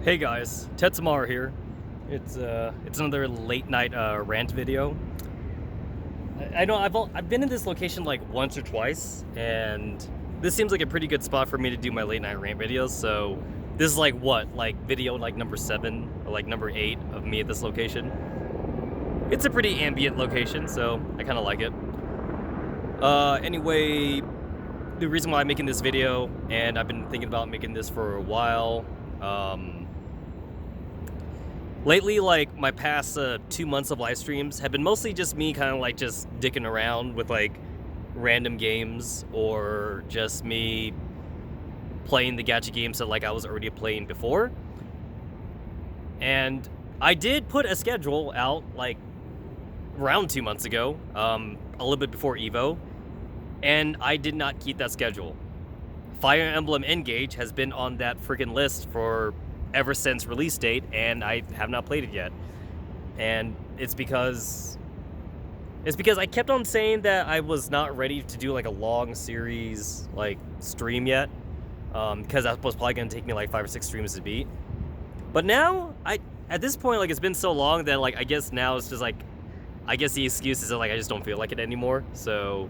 Hey guys, Tetsamaru here. It's another late night rant video. I know I've been in this location like once or twice, and this seems like a pretty good spot for me to do my late night rant videos. So this is like video like number 7 or like number 8 of me at this location. It's a pretty ambient location, so I kind of like it. Anyway, the reason why I'm making this video, and I've been thinking about making this for a while. Lately, like, my past 2 months of live streams have been mostly just me kind of like just dicking around with like random games, or just me playing the gacha games that like I was already playing before. And I did put a schedule out like around 2 months ago, a little bit before Evo, and I did not keep that schedule. Fire Emblem Engage has been on that freaking list for ever since release date, and I have not played it yet. And it's because I kept on saying that I was not ready to do like a long series like stream yet, because that was probably gonna take me like 5 or 6 streams to beat. But now at this point, like, it's been so long that like I guess now it's just like, I guess the excuse is that like I just don't feel like it anymore. So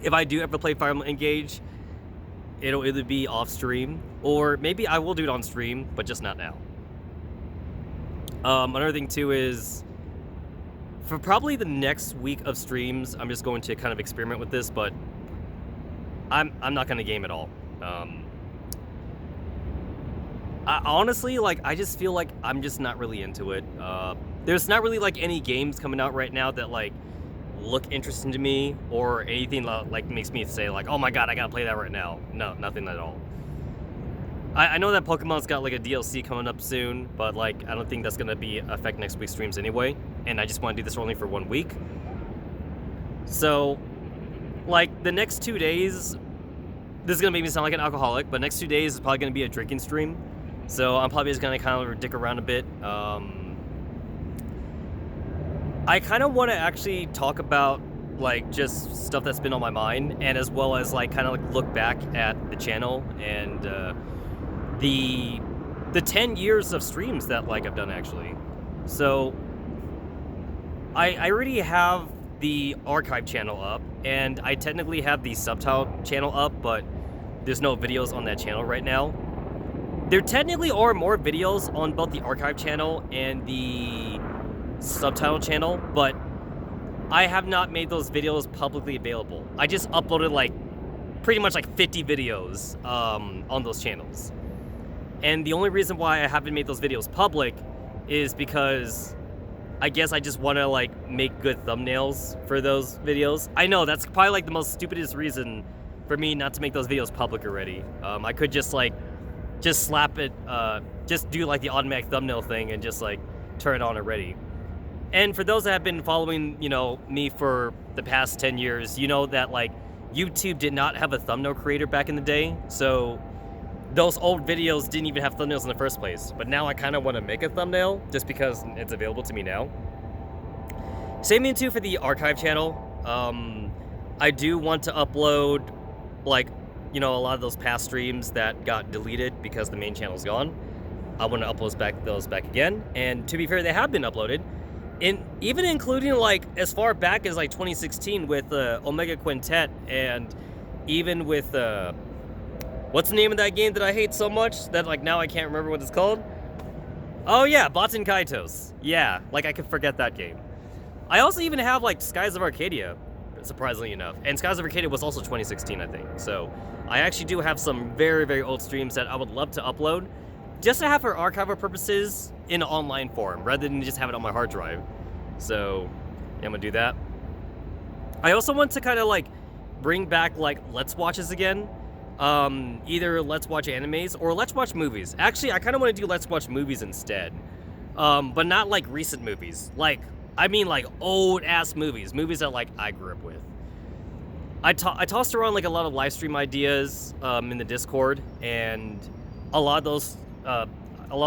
if I do ever play Fire Emblem Engage, it'll either be off stream, or maybe I will do it on stream, but just not now. Another thing too is, for probably the next week of streams, I'm just going to kind of experiment with this, but I'm not going to game at all. I honestly, like, I just feel like I'm just not really into it. There's not really like any games coming out right now that like look interesting to me, or anything like makes me say like, oh my god, I gotta play that right now. No, nothing at all. I know that Pokemon's got like a DLC coming up soon, but like I don't think that's gonna affect next week's streams anyway, and I just want to do this only for 1 week. So like the next 2 days, this is gonna make me sound like an alcoholic, but next 2 days is probably gonna be a drinking stream. So I'm probably just gonna kind of dick around a bit. I kind of want to actually talk about like just stuff that's been on my mind, and as well as like kind of like look back at the channel and the 10 years of streams that like I've done actually. So I already have the archive channel up, and I technically have the subtitle channel up, but there's no videos on that channel right now. There technically are more videos on both the archive channel and the subtitle channel, but I have not made those videos publicly available. I just uploaded like pretty much like 50 videos on those channels. And the only reason why I haven't made those videos public is because I guess I just want to like make good thumbnails for those videos. I know that's probably like the most stupidest reason for me not to make those videos public already. I could just slap it, just do like the automatic thumbnail thing and just like turn it on already. And for those that have been following, you know, me for the past 10 years, you know that like YouTube did not have a thumbnail creator back in the day. So those old videos didn't even have thumbnails in the first place. But now I kind of want to make a thumbnail just because it's available to me now. Same thing too for the archive channel. I do want to upload like, you know, a lot of those past streams that got deleted because the main channel's gone. I want to upload those back again. And to be fair, they have been uploaded. Even including like as far back as like 2016 with Omega Quintet, and even with what's the name of that game that I hate so much that like now I can't remember what it's called? Oh yeah, Baten Kaitos. Yeah, like I could forget that game. I also even have like Skies of Arcadia, surprisingly enough, and Skies of Arcadia was also 2016, I think. So I actually do have some very, very old streams that I would love to upload, just to have for archival purposes in online form, rather than just have it on my hard drive. So yeah, I'm gonna do that. I also want to kind of like bring back like Let's Watches again. Either Let's Watch animes or Let's Watch movies. Actually, I kind of want to do Let's Watch movies instead. But not like recent movies. Like, I mean like old ass movies that like I grew up with. I tossed around like a lot of live stream ideas in the Discord, and a lot of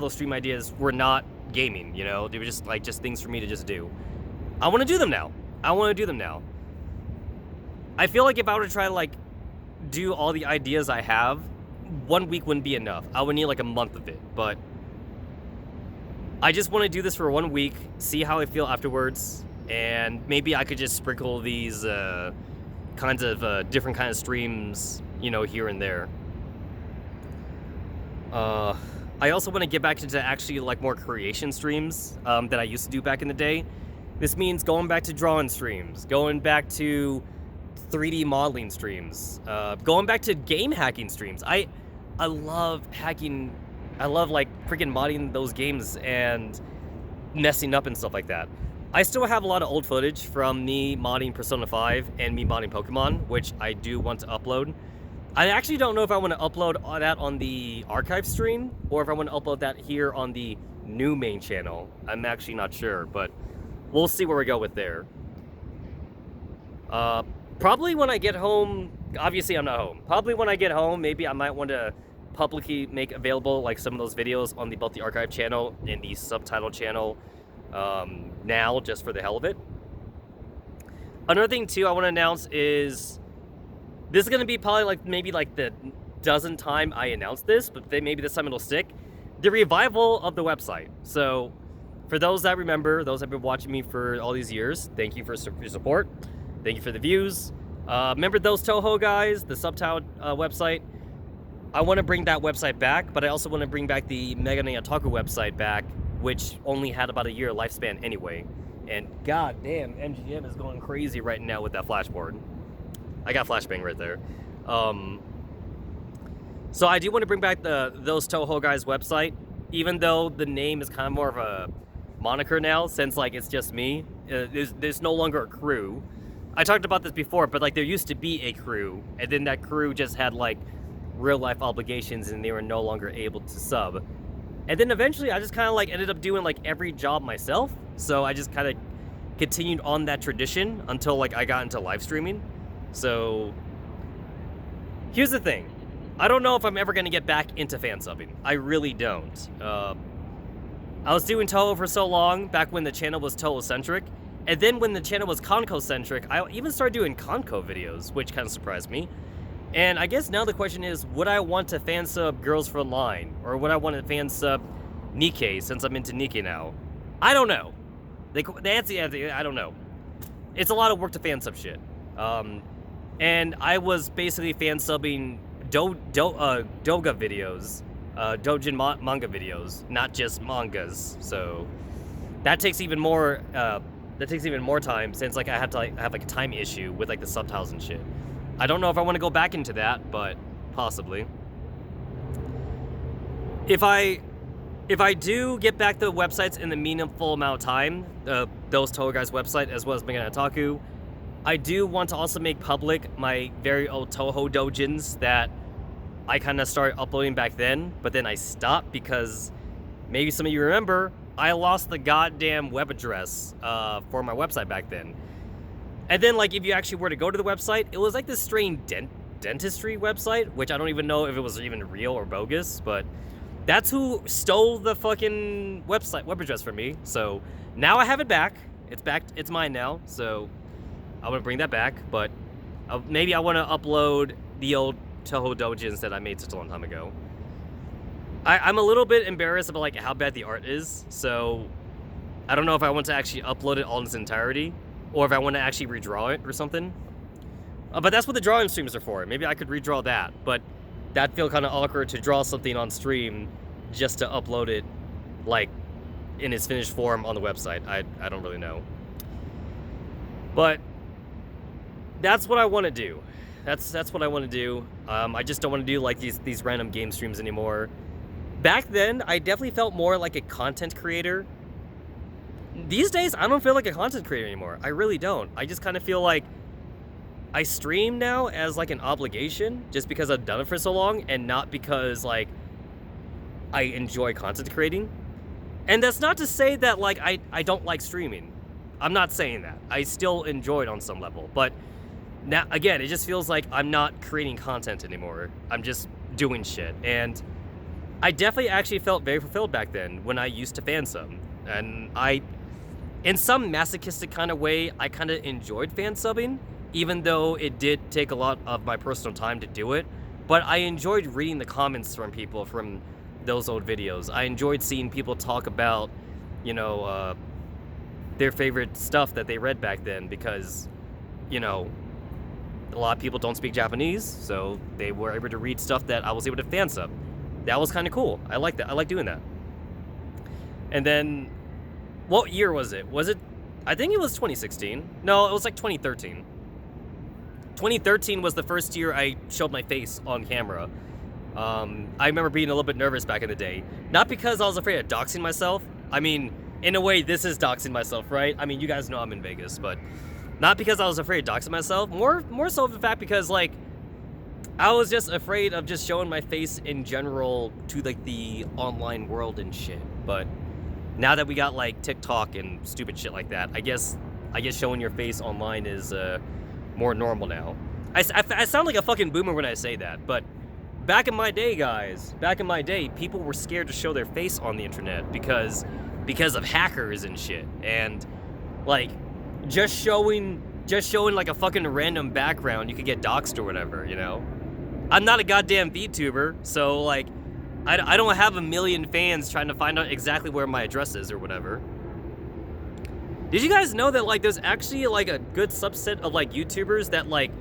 those stream ideas were not gaming, you know? They were just things for me to just do. I want to do them now. I feel like if I were to try to like do all the ideas I have, 1 week wouldn't be enough. I would need like a month of it, but I just want to do this for 1 week, see how I feel afterwards, and maybe I could just sprinkle these kinds of different kind of streams, you know, here and there. I also want to get back into actually like more creation streams that I used to do back in the day. This means going back to drawing streams, going back to 3D modeling streams, going back to game hacking streams. I love hacking. I love like freaking modding those games and messing up and stuff like that. I still have a lot of old footage from me modding Persona 5 and me modding Pokemon, which I do want to upload. I actually don't know if I want to upload that on the archive stream or if I want to upload that here on the new main channel. I'm actually not sure, but we'll see where we go with there. Probably when I get home, obviously I'm not home. Probably when I get home, maybe I might want to publicly make available like some of those videos on both the archive channel and the subtitle channel now, just for the hell of it. Another thing too I want to announce is this is going to be probably like maybe like the dozenth time I announce this, but maybe this time it'll stick. The revival of the website. So for those that remember, those that have been watching me for all these years, thank you for your support. Thank you for the views. Remember those Toho guys, the subtitle website? I want to bring that website back, but I also want to bring back the Megane Otaku website back, which only had about a year lifespan anyway. And goddamn, MGM is going crazy right now with that flashboard. I got flashbang right there. So I do want to bring back those Toho guys website, even though the name is kind of more of a moniker now, since like it's just me. There's no longer a crew. I talked about this before, but like there used to be a crew, and then that crew just had like real life obligations and they were no longer able to sub. And then eventually I just kind of like ended up doing like every job myself. So I just kind of continued on that tradition until like I got into live streaming. So here's the thing. I don't know if I'm ever going to get back into fan subbing. I really don't. I was doing Toho for so long, back when the channel was Toho-centric. And then when the channel was Konko-centric, I even started doing Konko videos, which kind of surprised me. And I guess now the question is, would I want to fan sub Girls for Line? Or would I want to fan sub Nikkei, since I'm into Nikkei now? I don't know. The answer, I don't know. It's a lot of work to fan sub shit. And I was basically fan subbing Doga videos, Dojin manga videos, not just mangas. So that takes even more time, since like I have to like have like a time issue with like the subtitles and shit. I don't know if I want to go back into that, but possibly. If I do get back the websites in the meaningful amount of time, those Toho guys website as well as Megane Otaku, I do want to also make public my very old Toho dojins that I kind of started uploading back then, but then I stopped because maybe some of you remember, I lost the goddamn web address for my website back then. And then, like, if you actually were to go to the website, it was like this strange dentistry website, which I don't even know if it was even real or bogus, but that's who stole the fucking web address from me. So now I have it back. It's back. It's mine now. So I want to bring that back, but maybe I want to upload the old Toho dojins that I made such a long time ago. I'm a little bit embarrassed about like how bad the art is, so I don't know if I want to actually upload it all in its entirety, or if I want to actually redraw it or something. But that's what the drawing streams are for. Maybe I could redraw that, but that'd feel kind of awkward to draw something on stream just to upload it like in its finished form on the website. I don't really know. But that's what I want to do. That's what I want to do. I just don't want to do like these random game streams anymore. Back then, I definitely felt more like a content creator. These days, I don't feel like a content creator anymore. I really don't. I just kind of feel like I stream now as like an obligation just because I've done it for so long and not because like I enjoy content creating. And that's not to say that like I don't like streaming. I'm not saying that. I still enjoy it on some level. But now, again, it just feels like I'm not creating content anymore. I'm just doing shit. And I definitely actually felt very fulfilled back then when I used to fan sub. And in some masochistic kind of way, I kind of enjoyed fan subbing, even though it did take a lot of my personal time to do it. But I enjoyed reading the comments from people from those old videos. I enjoyed seeing people talk about, you know, their favorite stuff that they read back then because, you know, a lot of people don't speak Japanese, so they were able to read stuff that I was able to fan sub. That was kind of cool. I like that. I like doing that. And then, what year was it? I think it was 2016. No, it was like 2013. 2013 was the first year I showed my face on camera. I remember being a little bit nervous back in the day. Not because I was afraid of doxing myself. I mean, in a way, this is doxing myself, right? I mean, you guys know I'm in Vegas, but not because I was afraid of doxing myself. More so the fact because, like, I was just afraid of just showing my face in general to, like, the online world and shit. But now that we got, like, TikTok and stupid shit like that, I guess showing your face online is more normal now. I sound like a fucking boomer when I say that, but back in my day, guys, people were scared to show their face on the internet because of hackers and shit. And, like, just showing like a fucking random background, you could get doxxed or whatever, you know? I'm not a goddamn VTuber, so, like, I don't have a million fans trying to find out exactly where my address is or whatever. Did you guys know that, like, there's actually, like, a good subset of, like, YouTubers that, like,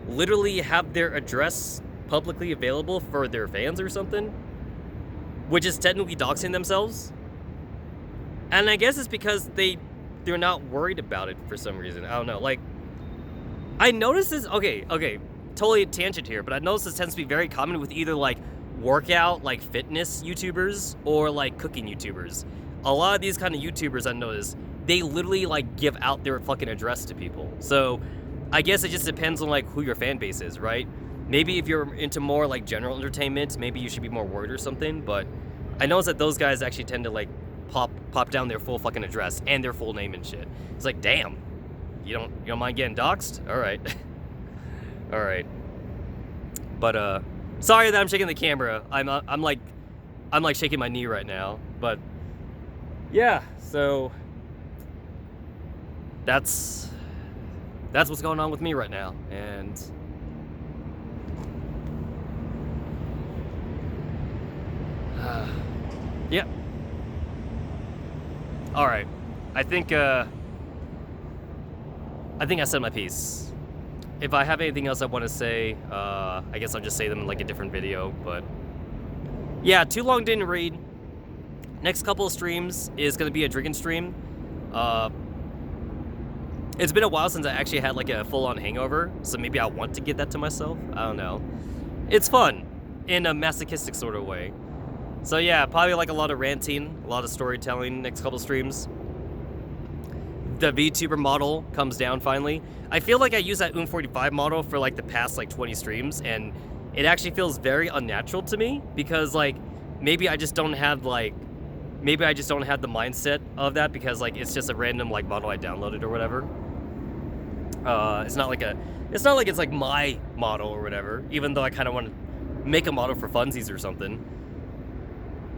literally have their address publicly available for their fans or something? Which is technically doxing themselves? And I guess it's because they're not worried about it for some reason. I don't know. Like, I noticed this. Okay, totally a tangent here, but I noticed this tends to be very common with either, like, workout, like, fitness YouTubers or, like, cooking YouTubers. A lot of these kind of YouTubers, I noticed, they literally, like, give out their fucking address to people. So I guess it just depends on, like, who your fan base is, right? Maybe if you're into more, like, general entertainment, maybe you should be more worried or something. But I noticed that those guys actually tend to, like, pop down their full fucking address and their full name and shit. It's like, damn, you don't mind getting doxxed? All right. All right. But sorry that I'm shaking the camera. I'm like shaking my knee right now. But yeah, so that's what's going on with me right now. And yeah. All right. I think I said my piece. If I have anything else I want to say, I guess I'll just say them in, like, a different video. But yeah, too long didn't read. Next couple of streams is going to be a drinking stream. It's been a while since I actually had, like, a full-on hangover, so maybe I want to get that to myself. I don't know. It's fun in a masochistic sort of way. So yeah, probably, like, a lot of ranting, a lot of storytelling next couple streams. The VTuber model comes down finally. I feel like I use that 45 model for, like, the past, like, 20 streams, and it actually feels very unnatural to me because, like, maybe I just don't have the mindset of that because, like, it's just a random, like, model I downloaded or whatever. It's not like it's like my model or whatever, even though I kind of want to make a model for funsies or something.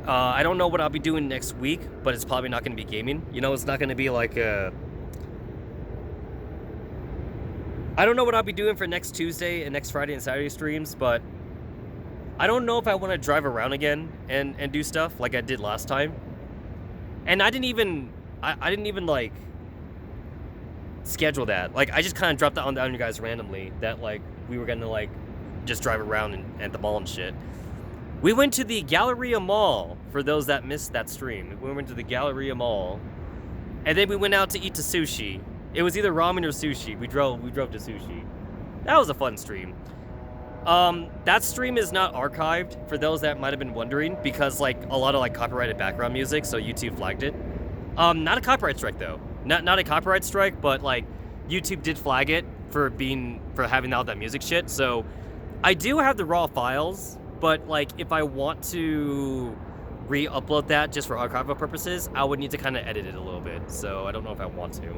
I don't know what I'll be doing next week, but it's probably not going to be gaming. You know, it's not going to be like I don't know what I'll be doing for next Tuesday and next Friday and Saturday streams, but I don't know if I want to drive around again and do stuff like I did last time. And I didn't even like schedule that. Like, I just kind of dropped that on you guys randomly that, like, we were going to, like, just drive around at the mall and shit. We went to the Galleria Mall, for those that missed that stream. We went to the Galleria Mall, and then we went out to eat to sushi. It was either ramen or sushi. We drove to sushi. That was a fun stream. That stream is not archived, for those that might have been wondering, because, like, a lot of, like, copyrighted background music, so YouTube flagged it. Not a copyright strike, though. Not a copyright strike, but, like, YouTube did flag it for having all that music shit, so I do have the raw files. But, like, if I want to re-upload that just for archival purposes, I would need to kind of edit it a little bit. So I don't know if I want to.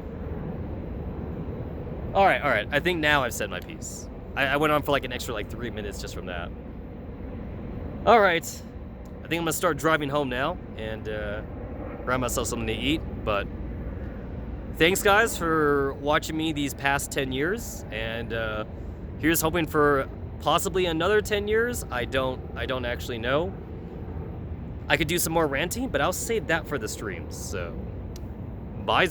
All right. I think now I've said my piece. I went on for, like, an extra, like, 3 minutes just from that. All right. I think I'm going to start driving home now and grab myself something to eat. But thanks, guys, for watching me these past 10 years. And here's hoping for Possibly another 10 years. I don't actually know. I could do some more ranting, but I'll save that for the streams. So, bye.